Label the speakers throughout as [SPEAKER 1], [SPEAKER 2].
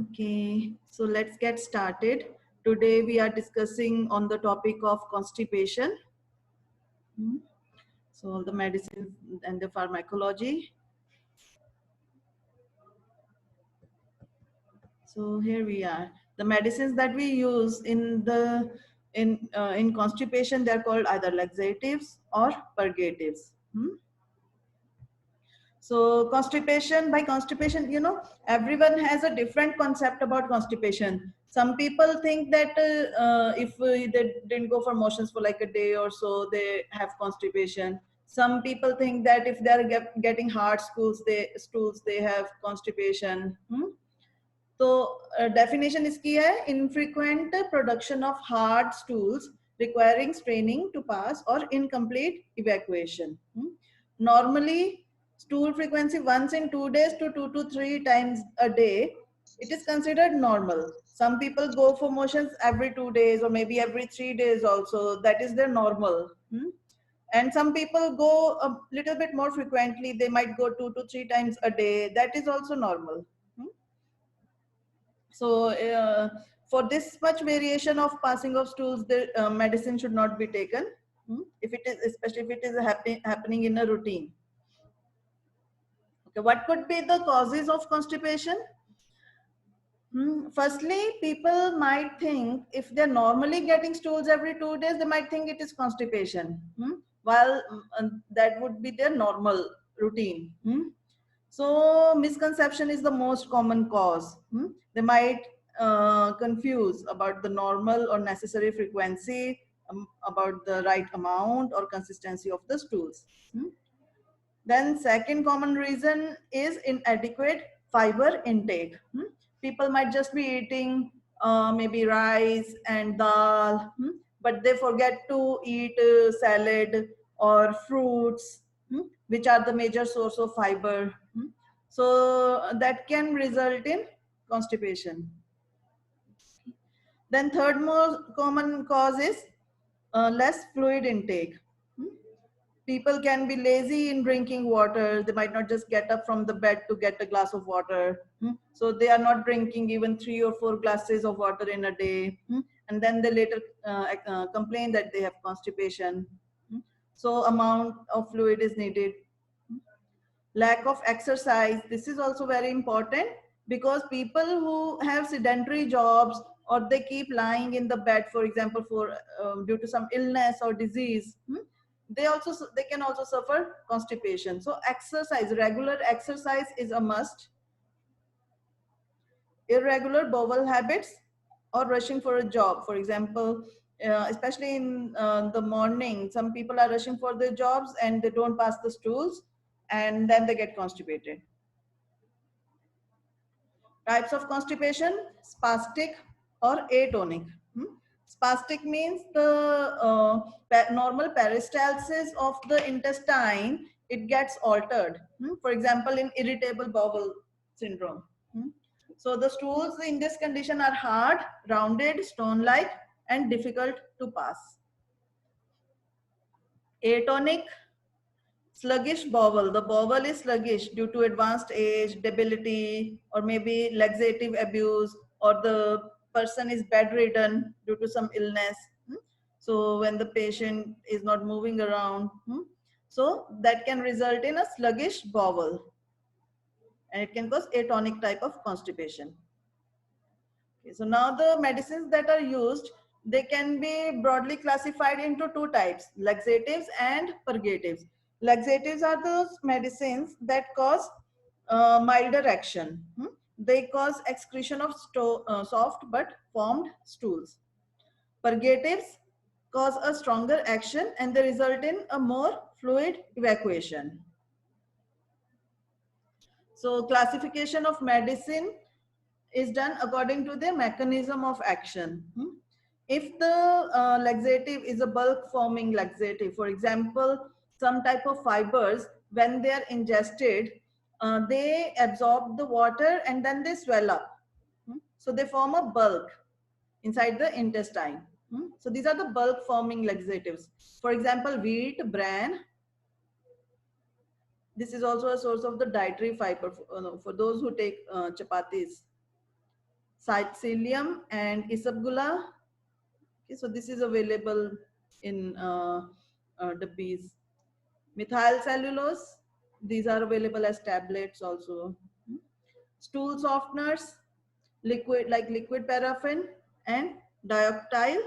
[SPEAKER 1] Okay, so let's get started. Today we are discussing on the topic of constipation. Hmm. So all the medicines and the pharmacology. So here we are. The medicines that we use in constipation, they are called either laxatives or purgatives. So constipation, by constipation, everyone has a different concept about constipation. Some people think that if they didn't go for motions for like a day or so, they have constipation. Some people think that if they are getting hard stools, they have constipation. So definition is key hai, infrequent production of hard stools requiring straining to pass or incomplete evacuation. Normally, stool frequency once in 2 days to 2 to 3 times a day, it is considered normal. Some people go for motions every 2 days or maybe every 3 days also. That is their normal. And some people go a little bit more frequently. They might go 2 to 3 times a day. That is also normal. So for this much variation of passing of stools, the medicine should not be taken. If it is, especially if it is happening in a routine. Okay, what could be the causes of constipation? Firstly, people might think if they're normally getting stools every 2 days, they might think it is constipation. While that would be their normal routine. So misconception is the most common cause. They might confuse about the normal or necessary frequency, about the right amount or consistency of the stools. Then second common reason is inadequate fiber intake. People might just be eating maybe rice and dal, but they forget to eat salad or fruits, which are the major source of fiber. So that can result in constipation. Then third most common cause is less fluid intake. People can be lazy in drinking water. They might not just get up from the bed to get a glass of water. So they are not drinking even 3 or 4 glasses of water in a day. And then they later complain that they have constipation. So amount of fluid is needed. Lack of exercise, this is also very important, because people who have sedentary jobs or they keep lying in the bed, for example, for due to some illness or disease, they can also suffer constipation. So exercise, regular exercise is a must. Irregular bowel habits or rushing for a job, for example, especially in the morning, some people are rushing for their jobs and they don't pass the stools, and then they get constipated. Types of constipation: spastic or atonic. Spastic means the normal peristalsis of the intestine, it gets altered. For example, in irritable bowel syndrome. So the stools in this condition are hard, rounded, stone-like, and difficult to pass. Atonic, sluggish bowel. The bowel is sluggish due to advanced age, debility, or maybe laxative abuse, or the person is bedridden due to some illness. So when the patient is not moving around, so that can result in a sluggish bowel, and it can cause atonic type of constipation. Okay, so now the medicines that are used, they can be broadly classified into two types: laxatives and purgatives. Laxatives are those medicines that cause milder action. They cause excretion of soft but formed stools. Purgatives cause a stronger action and they result in a more fluid evacuation. So classification of medicine is done according to their mechanism of action. If the laxative is a bulk forming laxative, for example, some type of fibers, when they are ingested, they absorb the water and then they swell up. So they form a bulk inside the intestine. So these are the bulk forming laxatives. For example, wheat, bran. This is also a source of the dietary fiber for those who take chapatis. Psyllium and Isabgula. Okay, so this is available in the bees. Methyl cellulose, these are available as tablets also. Stool softeners, liquid like liquid paraffin, and dioctyl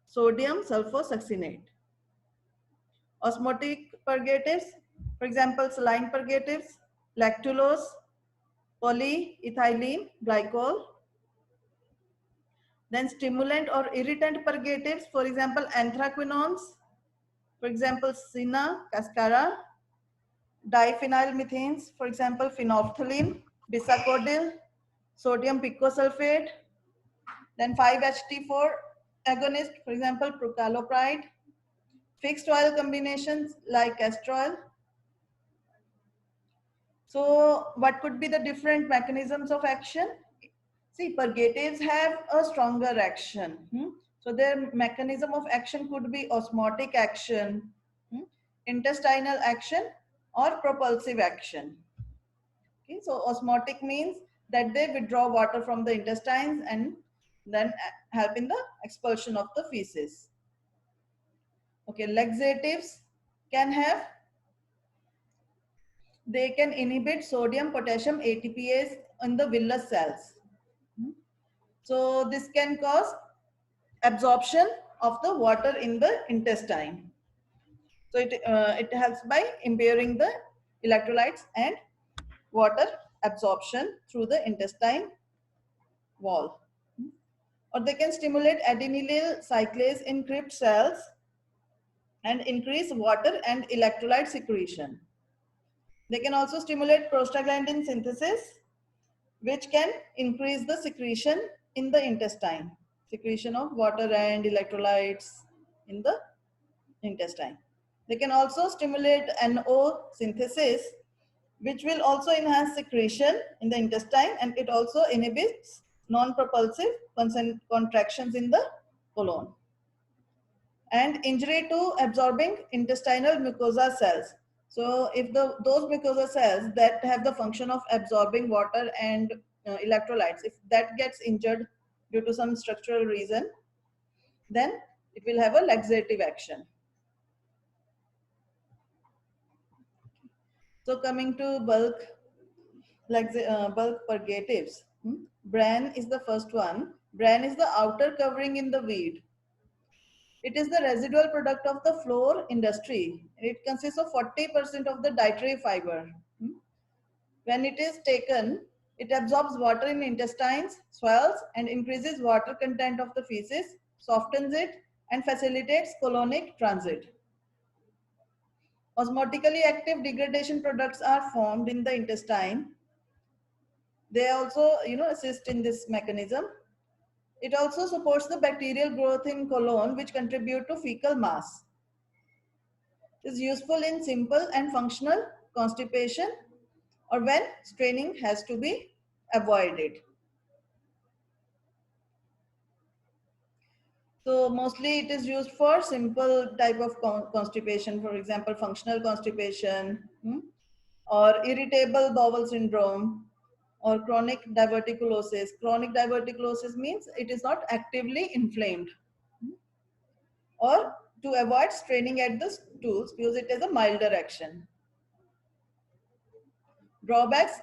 [SPEAKER 1] sodium sulfosuccinate. Osmotic purgatives, for example, saline purgatives, lactulose, polyethylene glycol. Then stimulant or irritant purgatives, for example, anthraquinones, for example, Sina cascara, diphenylmethanes, for example, phenolphthalein, bisacodyl, sodium picosulfate, then 5-HT4 agonist, for example, procalopride, fixed oil combinations like castor oil. So what could be the different mechanisms of action? See, purgatives have a stronger action. So their mechanism of action could be osmotic action, intestinal action, or propulsive action. Okay, so osmotic means that they withdraw water from the intestines and then help in the expulsion of the feces. Okay, laxatives can have, they can inhibit sodium potassium ATPase in the villus cells. So this can cause absorption of the water in the intestine. So it helps by impairing the electrolytes and water absorption through the intestine wall. Or they can stimulate adenylyl cyclase in crypt cells and increase water and electrolyte secretion. They can also stimulate prostaglandin synthesis, which can increase the secretion in the intestine, secretion of water and electrolytes in the intestine. They can also stimulate NO synthesis, which will also enhance secretion in the intestine, and it also inhibits non-propulsive contractions in the colon. And injury to absorbing intestinal mucosa cells. So if those mucosa cells that have the function of absorbing water and electrolytes, if that gets injured due to some structural reason, then it will have a laxative action. So coming to bulk purgatives, bran is the first one. Bran is the outer covering in the weed. It is the residual product of the flour industry. It consists of 40% of the dietary fiber. When it is taken, it absorbs water in intestines, swells, and increases water content of the feces, softens it, and facilitates colonic transit. Osmotically active degradation products are formed in the intestine. They also, assist in this mechanism. It also supports the bacterial growth in colon, which contribute to fecal mass. It is useful in simple and functional constipation or when straining has to be avoided. So mostly it is used for simple type of constipation, for example, functional constipation, or irritable bowel syndrome, or chronic diverticulosis. Chronic diverticulosis means it is not actively inflamed. Or to avoid straining at the stools because it has a milder action. Drawbacks,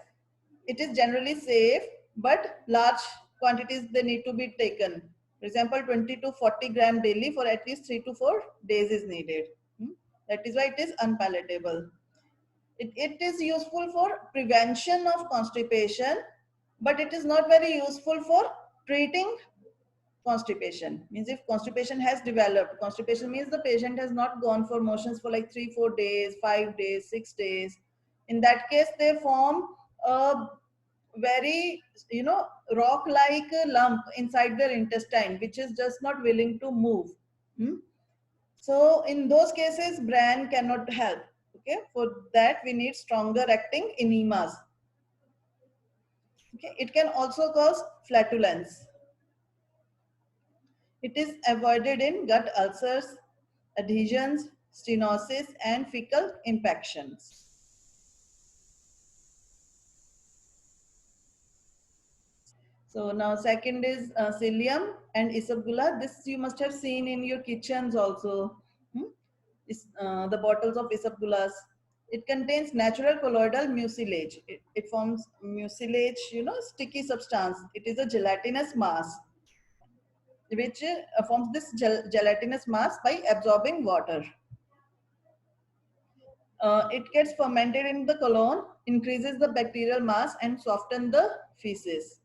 [SPEAKER 1] it is generally safe, but large quantities they need to be taken. For example, 20 to 40 gram daily for at least 3 to 4 days is needed. That is why it is unpalatable. It is useful for prevention of constipation, but it is not very useful for treating constipation. Means if constipation has developed, constipation means the patient has not gone for motions for like 3-4 days, 5 days, 6 days. In that case, they form a very rock like lump inside their intestine which is just not willing to move. So in those cases bran cannot help. Okay, for that we need stronger acting enemas. Okay, it can also cause flatulence. It is avoided in gut ulcers, adhesions, stenosis, and fecal impactions. So now second is psyllium and isabgula. This you must have seen in your kitchens also. Hmm? The bottles of isabgulas. It contains natural colloidal mucilage. It forms mucilage, sticky substance. It is a gelatinous mass which forms this gelatinous mass by absorbing water. It gets fermented in the colon, increases the bacterial mass and soften the feces.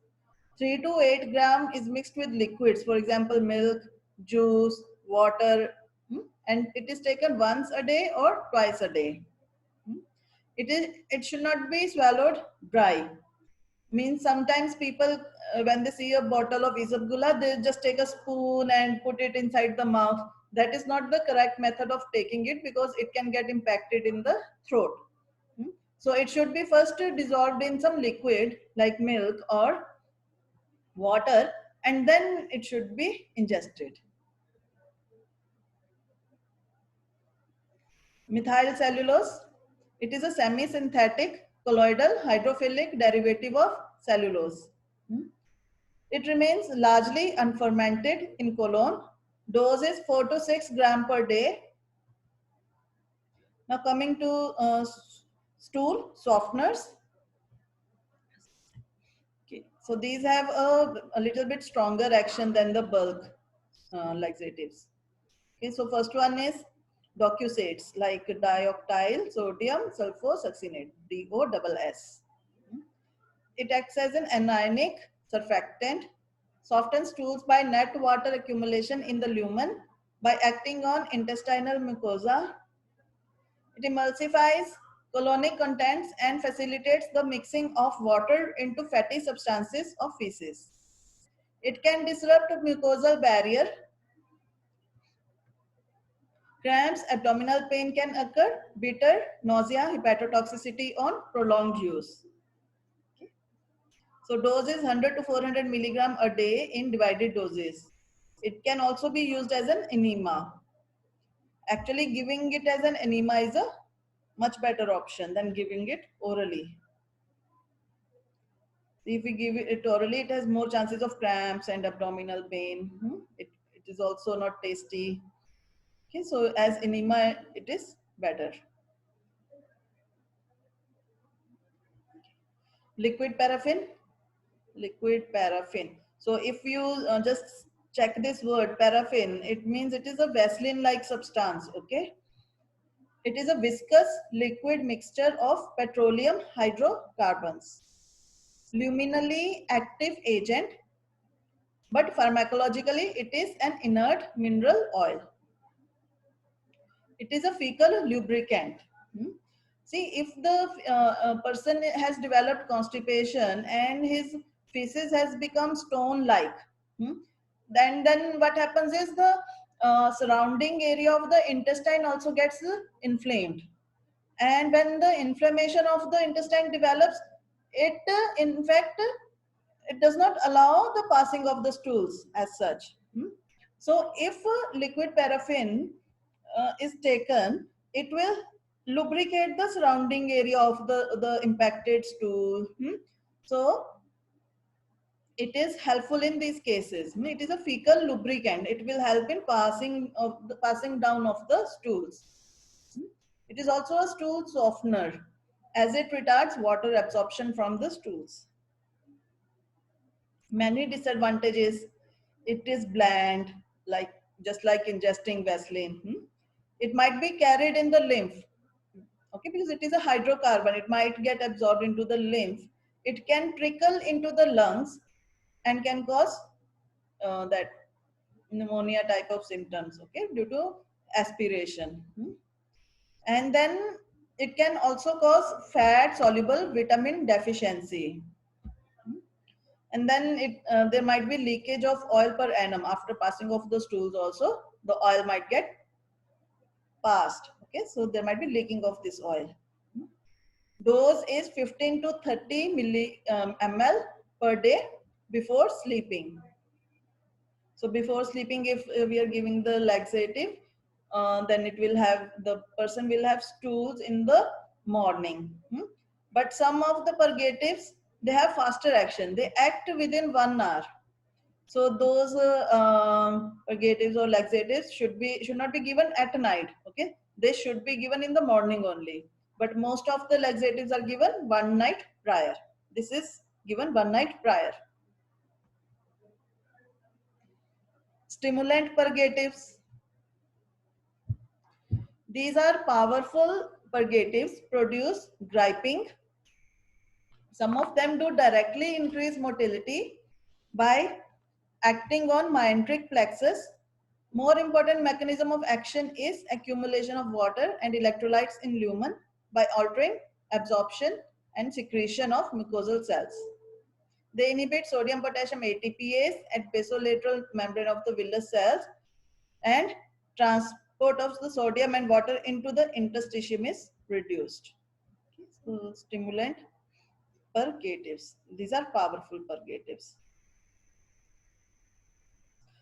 [SPEAKER 1] 3 to 8 gram is mixed with liquids, for example, milk, juice, water, and it is taken once a day or twice a day. It should not be swallowed dry. Means sometimes people, when they see a bottle of isabgula, they just take a spoon and put it inside the mouth. That is not the correct method of taking it because it can get impacted in the throat. So it should be first dissolved in some liquid like milk or water, and then it should be ingested. Methyl cellulose. It is a semi-synthetic colloidal hydrophilic derivative of cellulose. It remains largely unfermented in colon. Dose is 4 to 6 gram per day. Now coming to stool softeners. Okay. So these have a little bit stronger action than the bulk laxatives. Okay, so first one is docusades like dioctyl sodium sulfosuccinate, DOSS. It acts as an anionic surfactant, softens stools by net water accumulation in the lumen by acting on intestinal mucosa. It emulsifies colonic contents and facilitates the mixing of water into fatty substances of feces. It can disrupt mucosal barrier. Cramps, abdominal pain can occur, bitter, nausea, hepatotoxicity on prolonged use. Okay. So dose is 100 to 400 milligram a day in divided doses. It can also be used as an enema. Actually, giving it as an enema is a much better option than giving it orally. If we give it orally, it has more chances of cramps and abdominal pain. It is also not tasty. Okay, so as enema, it is better. Liquid paraffin. Liquid paraffin. So if you just check this word paraffin, it means it is a Vaseline-like substance. Okay. It is a viscous liquid mixture of petroleum hydrocarbons. Luminally active agent, but pharmacologically it is an inert mineral oil. It is a fecal lubricant. See, if the person has developed constipation and his feces has become stone-like, then what happens is the surrounding area of the intestine also gets inflamed. And when the inflammation of the intestine develops, it in fact it does not allow the passing of the stools as such. So if liquid paraffin is taken, it will lubricate the surrounding area of the impacted stool. So it is helpful in these cases. It is a fecal lubricant. It will help in passing down of the stools. It is also a stool softener as it retards water absorption from the stools. Many disadvantages. It is bland, like just like ingesting Vaseline. It might be carried in the lymph. Okay, because it is a hydrocarbon, it might get absorbed into the lymph. It can trickle into the lungs and can cause that pneumonia type of symptoms, okay, due to aspiration. And then it can also cause fat soluble vitamin deficiency. And then there might be leakage of oil per annum after passing of the stools also. The oil might get passed. Okay, so there might be leaking of this oil. Dose is 15 to 30 ml per day before sleeping. So before sleeping, if we are giving the laxative, then the person will have stools in the morning. But some of the purgatives they have faster action. They act within 1 hour. So those purgatives or laxatives should not be given at night. Okay, they should be given in the morning only. But most of the laxatives are given one night prior. This is given one night prior. Stimulant purgatives. These are powerful purgatives, produce griping. Some of them do directly increase motility by acting on myenteric plexus. More important mechanism of action is accumulation of water and electrolytes in lumen by altering absorption and secretion of mucosal cells. They inhibit sodium potassium ATPase at basolateral membrane of the villus cells, and transport of the sodium and water into the interstitium is reduced. So stimulant purgatives. These are powerful purgatives.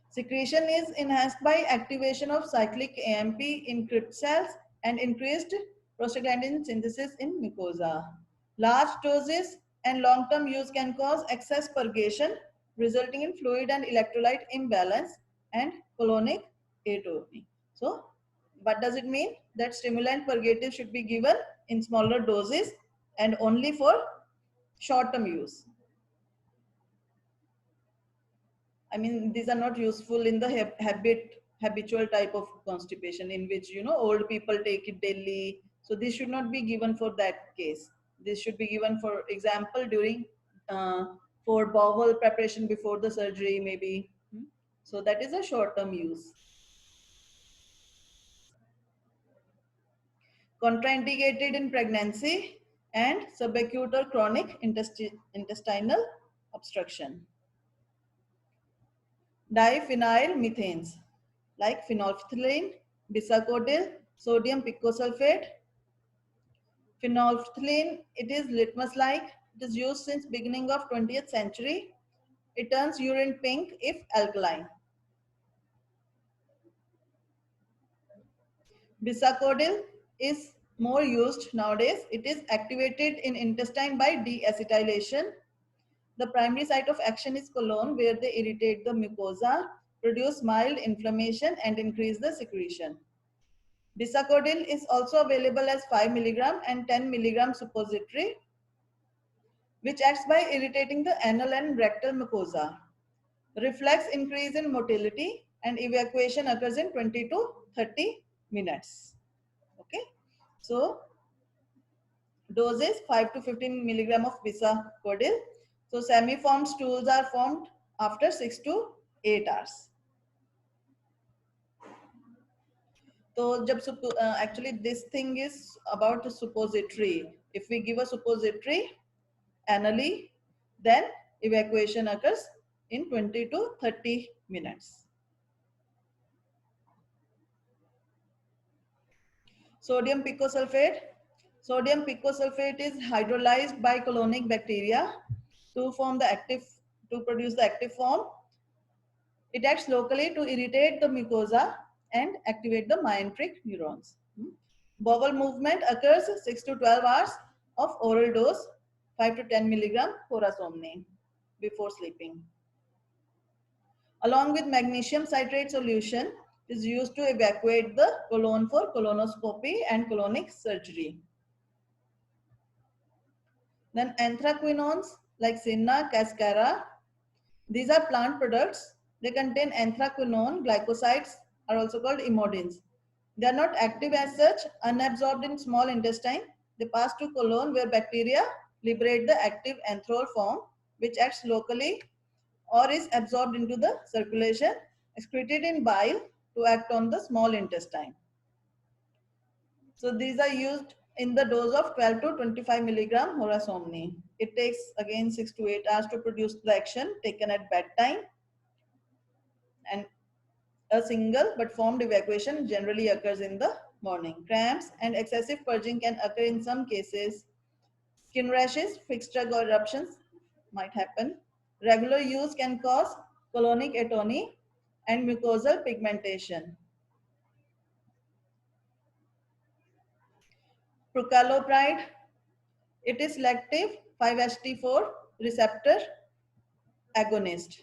[SPEAKER 1] Secretion is enhanced by activation of cyclic AMP in crypt cells and increased prostaglandin synthesis in mucosa. Large doses and long-term use can cause excess purgation, resulting in fluid and electrolyte imbalance and colonic atony. So, what does it mean? That stimulant purgative should be given in smaller doses and only for short-term use. I mean, these are not useful in the habitual type of constipation in which, you know, old people take it daily. So this should not be given for that case. This should be given, for example, during uh, for bowel preparation before the surgery, maybe. So that is a short-term use. Contraindicated in pregnancy and subacute or chronic intestinal obstruction. Diphenyl methanes like phenolphthalein, bisacodyl, sodium picosulfate. Phenolphthalein, it is litmus-like. It is used since beginning of 20th century. It turns urine pink if alkaline. Bisacodyl is more used nowadays. It is activated in intestine by deacetylation. The primary site of action is colon, where they irritate the mucosa, produce mild inflammation, and increase the secretion. Bisacodyl is also available as 5 mg and 10 mg suppository, which acts by irritating the anal and rectal mucosa. Reflex increase in motility and evacuation occurs in 20 to 30 minutes. Okay, so doses 5 to 15 mg of bisacodyl. So semi-formed stools are formed after 6 to 8 hours. So actually this thing is about a suppository. If we give a suppository anally, then evacuation occurs in 20 to 30 minutes. Sodium picosulfate. Sodium picosulfate is hydrolyzed by colonic bacteria to produce the active form. It acts locally to irritate the mucosa and activate the myenteric neurons. Bowel movement occurs 6 to 12 hours of oral dose 5 to 10 mg Corazomne before sleeping. Along with magnesium citrate solution, is used to evacuate the colon for colonoscopy and colonic surgery. Then anthraquinones like Senna cascara. These are plant products. They contain anthraquinone. Glycosides are also called imodins. They are not active as such, unabsorbed in small intestine. They pass to colon where bacteria liberate the active anthrol form, which acts locally or is absorbed into the circulation, excreted in bile to act on the small intestine. So these are used in the dose of 12 to 25 mg Horazomni. It takes again 6 to 8 hours to produce the action, taken at bedtime, and a single but formed evacuation generally occurs in the morning. Cramps and excessive purging can occur in some cases. Skin rashes, fixed drug or eruptions might happen. Regular use can cause colonic atony and mucosal pigmentation. Prucalopride, it is selective 5-HT4 receptor agonist.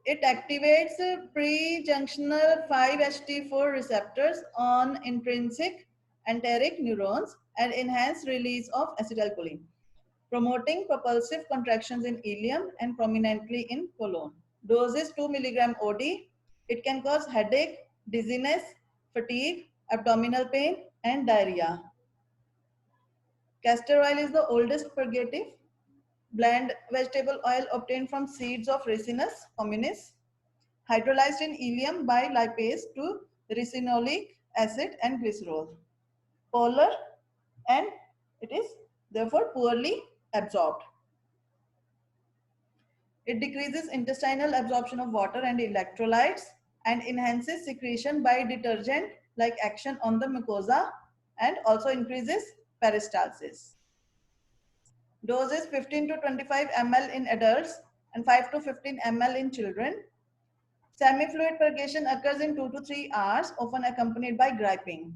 [SPEAKER 1] It activates pre-junctional 5-HT4 receptors on intrinsic enteric neurons and enhance release of acetylcholine, promoting propulsive contractions in ileum and prominently in colon. Dose is 2 milligram OD. It can cause headache, dizziness, fatigue, abdominal pain, and diarrhea. Castor oil is the oldest purgative. Bland vegetable oil obtained from seeds of Ricinus communis, hydrolyzed in ileum by lipase to ricinoleic acid and glycerol. Polar, and it is therefore poorly absorbed. It decreases intestinal absorption of water and electrolytes and enhances secretion by detergent like action on the mucosa and also increases peristalsis. Dose is 15 to 25 ml in adults and 5 to 15 ml in children. Semi-fluid purgation occurs in 2 to 3 hours, often accompanied by griping.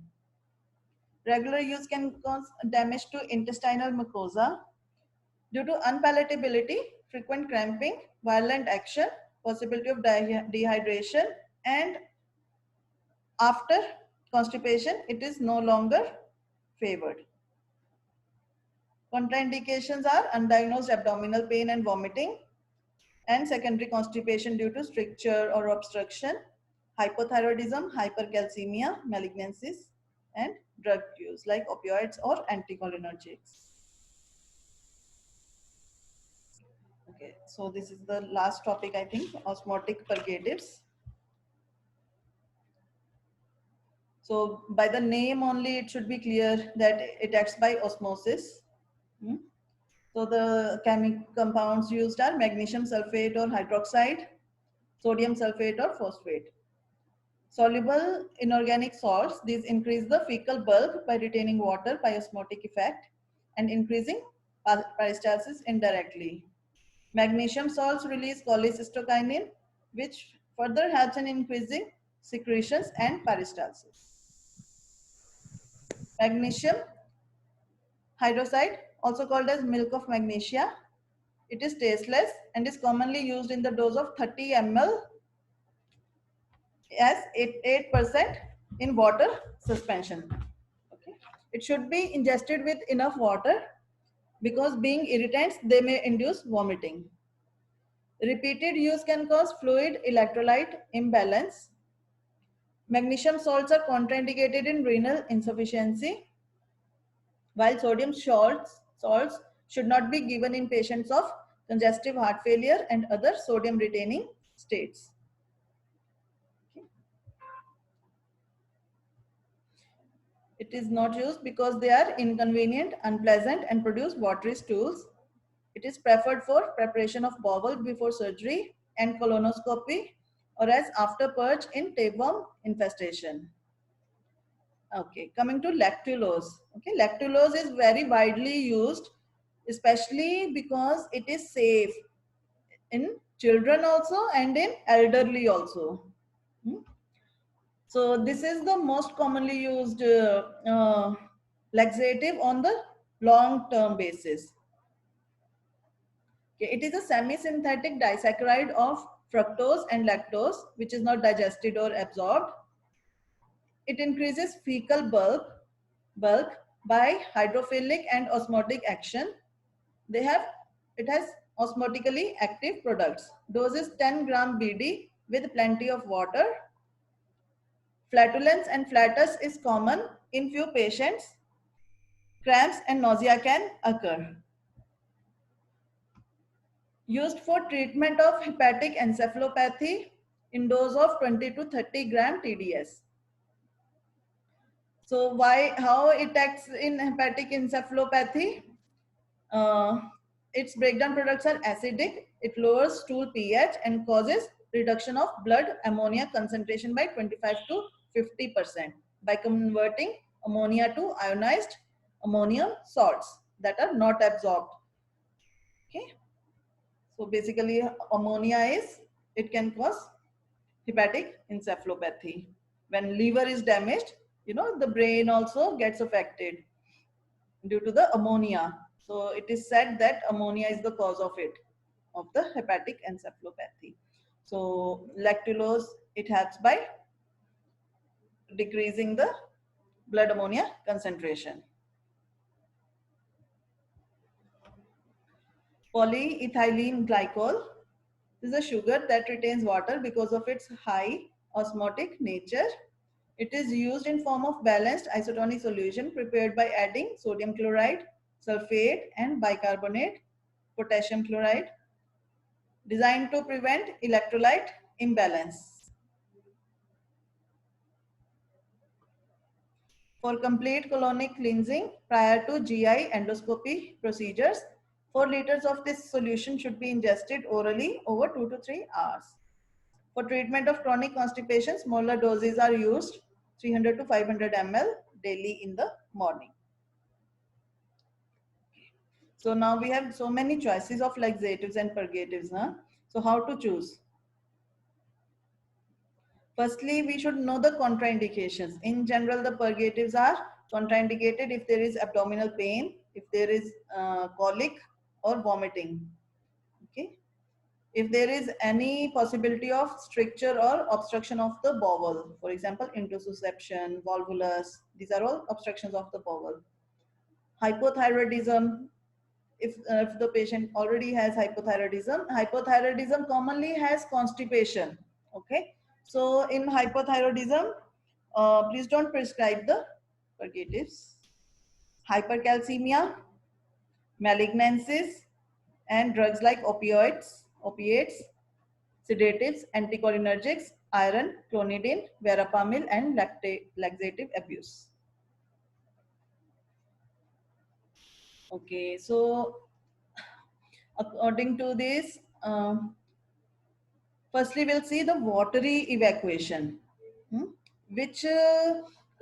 [SPEAKER 1] Regular use can cause damage to intestinal mucosa due to unpalatability, frequent cramping, violent action, possibility of dehydration, and after constipation, it is no longer favored. Contraindications are undiagnosed abdominal pain and vomiting, and secondary constipation due to stricture or obstruction, hypothyroidism, hypercalcemia, malignancies, and drug use like opioids or anticholinergics. Okay, so this is the last topic, I think, osmotic purgatives. So by the name only, it should be clear that it acts by osmosis. So the chemical compounds used are magnesium sulfate or hydroxide, sodium sulfate or phosphate. Soluble inorganic salts, these increase the fecal bulk by retaining water by osmotic effect and increasing peristalsis indirectly. Magnesium salts release cholecystokinin, which further helps in increasing secretions and peristalsis. Magnesium hydroxide, also called as milk of magnesia, it is tasteless and is commonly used in the dose of 30 ml as 8% in water suspension. Okay. It should be ingested with enough water because being irritants, they may induce vomiting. Repeated use can cause fluid electrolyte imbalance. Magnesium salts are contraindicated in renal insufficiency, while sodium salts should not be given in patients of congestive heart failure and other sodium retaining states. Okay. It is not used because they are inconvenient, unpleasant, and produce watery stools. It is preferred for preparation of bowel before surgery and colonoscopy or as after purge in tapeworm infestation. Okay, coming to lactulose. Okay, lactulose is very widely used, especially because it is safe in children also and in elderly also. So this is the most commonly used laxative on the long-term basis. Okay, it is a semi-synthetic disaccharide of fructose and lactose, which is not digested or absorbed. It increases fecal bulk by hydrophilic and osmotic action. It has osmotically active products. Dose is 10 gram BD with plenty of water. Flatulence and flatus is common in few patients. Cramps and nausea can occur. Used for treatment of hepatic encephalopathy in dose of 20 to 30 gram TDS. So how it acts in hepatic encephalopathy? Its breakdown products are acidic. It lowers stool pH and causes reduction of blood ammonia concentration by 25 to 50% by converting ammonia to ionized ammonium salts that are not absorbed. Okay. So basically ammonia it can cause hepatic encephalopathy. When liver is damaged, the brain also gets affected due to the ammonia. So it is said that ammonia is the cause of it, of the hepatic encephalopathy. So lactulose, it helps by decreasing the blood ammonia concentration. Polyethylene glycol is a sugar that retains water because of its high osmotic nature. It is used in form of balanced isotonic solution prepared by adding sodium chloride, sulfate and bicarbonate, potassium chloride, designed to prevent electrolyte imbalance. For complete colonic cleansing prior to GI endoscopy procedures, 4 liters of this solution should be ingested orally over 2 to 3 hours. For treatment of chronic constipation, smaller doses are used, 300 to 500 ml daily in the morning. So now we have so many choices of laxatives and purgatives. Huh? So how to choose? Firstly, we should know the contraindications. In general, the purgatives are contraindicated if there is abdominal pain, if there is colic or vomiting. Okay. If there is any possibility of stricture or obstruction of the bowel, for example, intussusception, volvulus, these are all obstructions of the bowel. Hypothyroidism, if the patient already has hypothyroidism commonly has constipation. Okay, so in hypothyroidism, please don't prescribe the purgatives. Hypercalcemia, malignancies, and drugs like opiates, sedatives, anticholinergics, iron, clonidine, verapamil, and laxative abuse. Okay, so according to this, firstly we'll see the watery evacuation. Which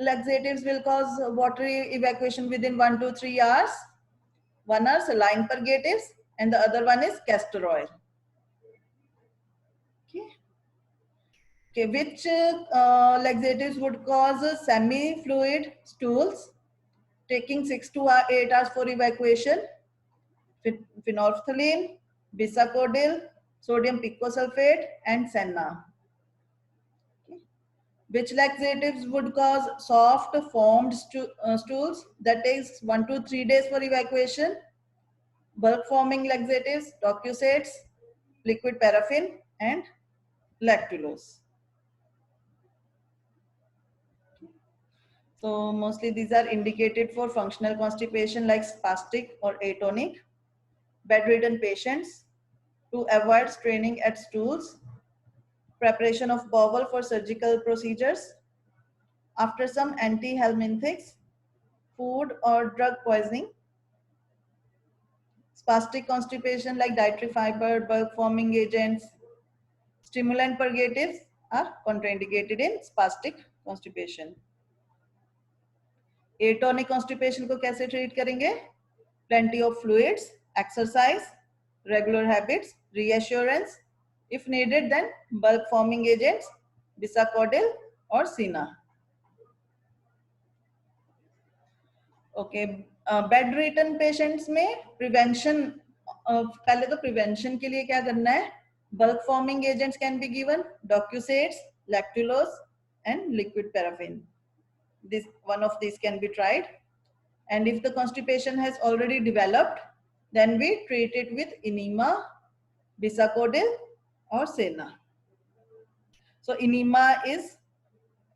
[SPEAKER 1] laxatives will cause watery evacuation within 1 to 3 hours? One are saline purgatives and the other one is castor oil. Okay. Okay, which laxatives would cause semi-fluid stools taking 6 to 8 hours for evacuation? Phenolphthalein, bisacodyl, sodium picosulfate, and senna. Okay. Which laxatives would cause soft formed stools that takes 1 to 3 days for evacuation? Bulk forming laxatives, docusates, liquid paraffin, and lactulose. So mostly these are indicated for functional constipation like spastic or atonic, bedridden patients, to avoid straining at stools, preparation of bowel for surgical procedures, after some antihelminthics, food or drug poisoning, spastic constipation like dietary fiber, bulk forming agents, stimulant purgatives are contraindicated in spastic constipation. Atonic constipation को कैसे treat करेंगे? Plenty of fluids, exercise, regular habits, reassurance. If needed, then bulk forming agents, bisacodyl or Sina. Okay, bedridden patients में prevention, पहले तो prevention के लिए क्या करना है? Bulk forming agents can be given, docusates, lactulose, and liquid paraffin. This one of these can be tried. And if the constipation has already developed, then we treat it with enema, bisacodyl, or Senna. So enema is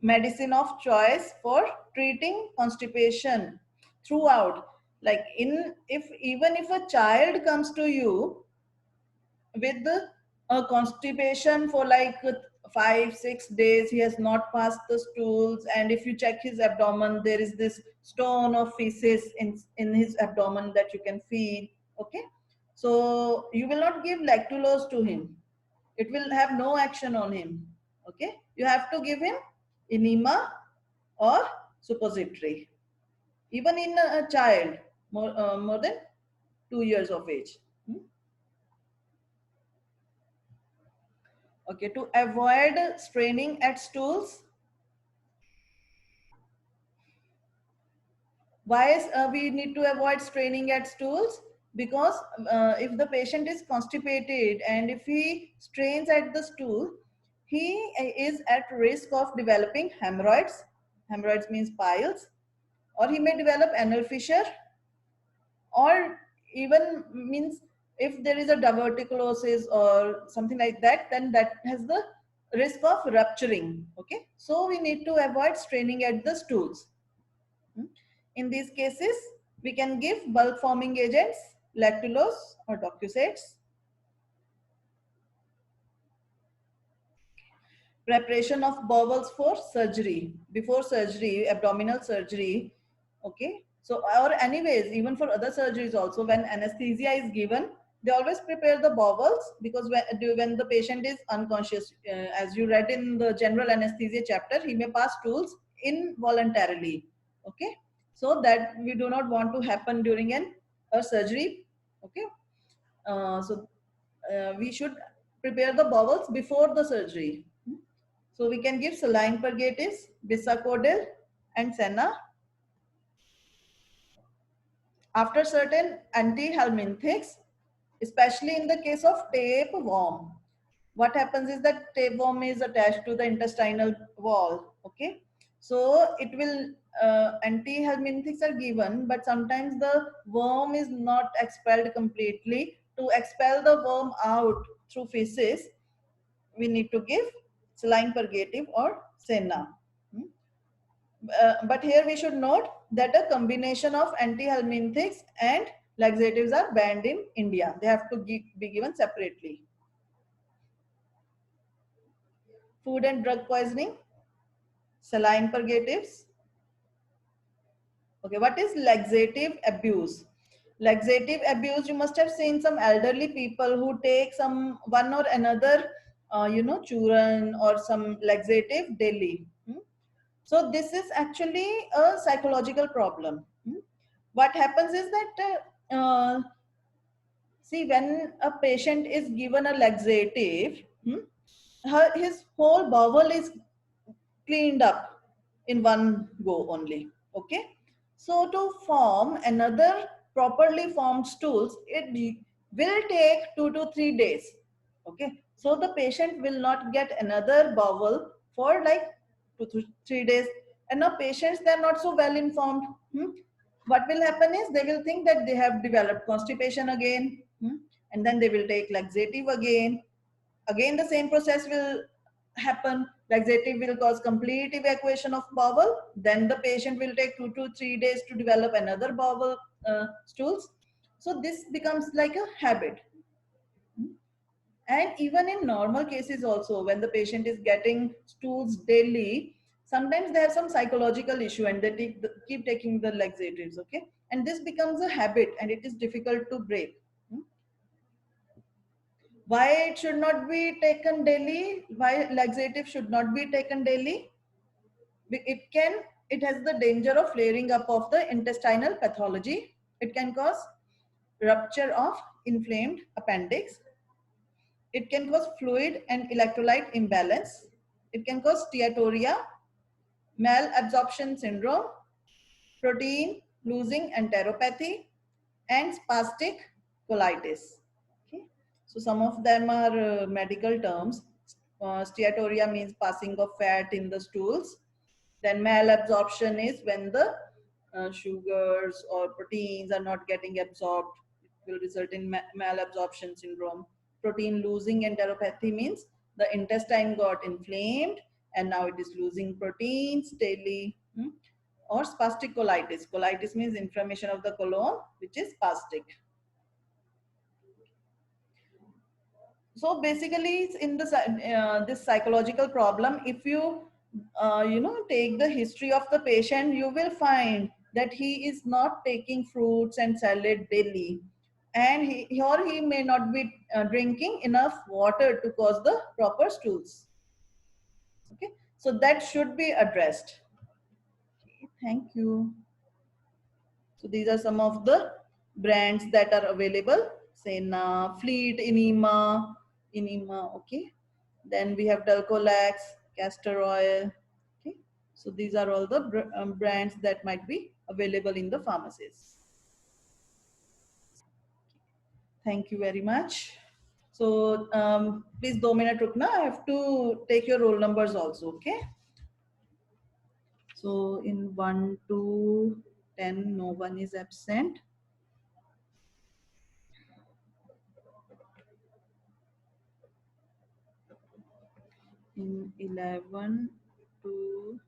[SPEAKER 1] medicine of choice for treating constipation throughout. Like if even if a child comes to you with a constipation for like 5-6 days, he has not passed the stools, and if you check his abdomen, there is this stone of feces in his abdomen that you can feel. Okay, so you will not give lactulose to him, it will have no action on him. Okay, you have to give him enema or suppository, even in a child more than 2 years of age. Okay, to avoid straining at stools, Why is, we need to avoid straining at stools? Because if the patient is constipated and if he strains at the stool, he is at risk of developing hemorrhoids. Hemorrhoids means piles, or he may develop anal fissure, or even means if there is a diverticulosis or something like that, then that has the risk of rupturing. Okay, so we need to avoid straining at the stools. In these cases, we can give bulk forming agents, lactulose or docusades. Preparation of bowels for surgery, before surgery, abdominal surgery. Okay, so or anyways, even for other surgeries also, when anesthesia is given, they always prepare the bowels, because when the patient is unconscious, as you read in the general anesthesia chapter, he may pass stools involuntarily. Okay, so that we do not want to happen during a surgery. Okay, we should prepare the bowels before the surgery. So we can give saline purgatives, Bisacodyl and Senna. After certain antihelminthics, especially in the case of tapeworm, what happens is that tapeworm is attached to the intestinal wall. Okay, so it will antihelminthics are given, but sometimes the worm is not expelled completely. To expel the worm out through feces, we need to give saline purgative or Senna. But here we should note that a combination of antihelminthics and laxatives are banned in India. They have to be given separately. Food and drug poisoning, saline purgatives. Okay, what is laxative abuse? Laxative abuse, you must have seen some elderly people who take some one or another, churn or some laxative daily. So this is actually a psychological problem. What happens is that see, when a patient is given a laxative, his whole bowel is cleaned up in one go only. Okay, so to form another properly formed stools, it will take 2 to 3 days. Okay, so the patient will not get another bowel for like 2 to 3 days. And now patients, they are not so well informed. What will happen is they will think that they have developed constipation again, and then they will take laxative again the same process will happen. Laxative will cause complete evacuation of bowel, then the patient will take 2 to 3 days to develop another bowel stools. So this becomes like a habit. And even in normal cases also, when the patient is getting stools daily, sometimes they have some psychological issue and they keep taking the laxatives. Okay, and this becomes a habit and it is difficult to break. Why it should not be taken daily? Why laxative should not be taken daily? It has the danger of flaring up of the intestinal pathology. It can cause rupture of inflamed appendix. It can cause fluid and electrolyte imbalance. It can cause steatorrhea, malabsorption syndrome, protein losing enteropathy, and spastic colitis. Okay, so some of them are medical terms. Steatorrhea means passing of fat in the stools. Then malabsorption is when the sugars or proteins are not getting absorbed. It will result in malabsorption syndrome. Protein losing enteropathy means the intestine got inflamed and now it is losing proteins daily. Or spastic colitis. Colitis means inflammation of the colon, which is spastic. So basically, it's in the this psychological problem. If you take the history of the patient, you will find that he is not taking fruits and salad daily, and he may not be drinking enough water to cause the proper stools. Okay, so that should be addressed. Okay, thank you. So these are some of the brands that are available. Sena, Fleet, Enema, okay. Then we have Dulcolax, Castor Oil, okay. So these are all the brands that might be available in the pharmacies. Thank you very much. So please 2 minutes rukna. I have to take your roll numbers also. Okay. So in 1 to 10, no one is absent. In 11 to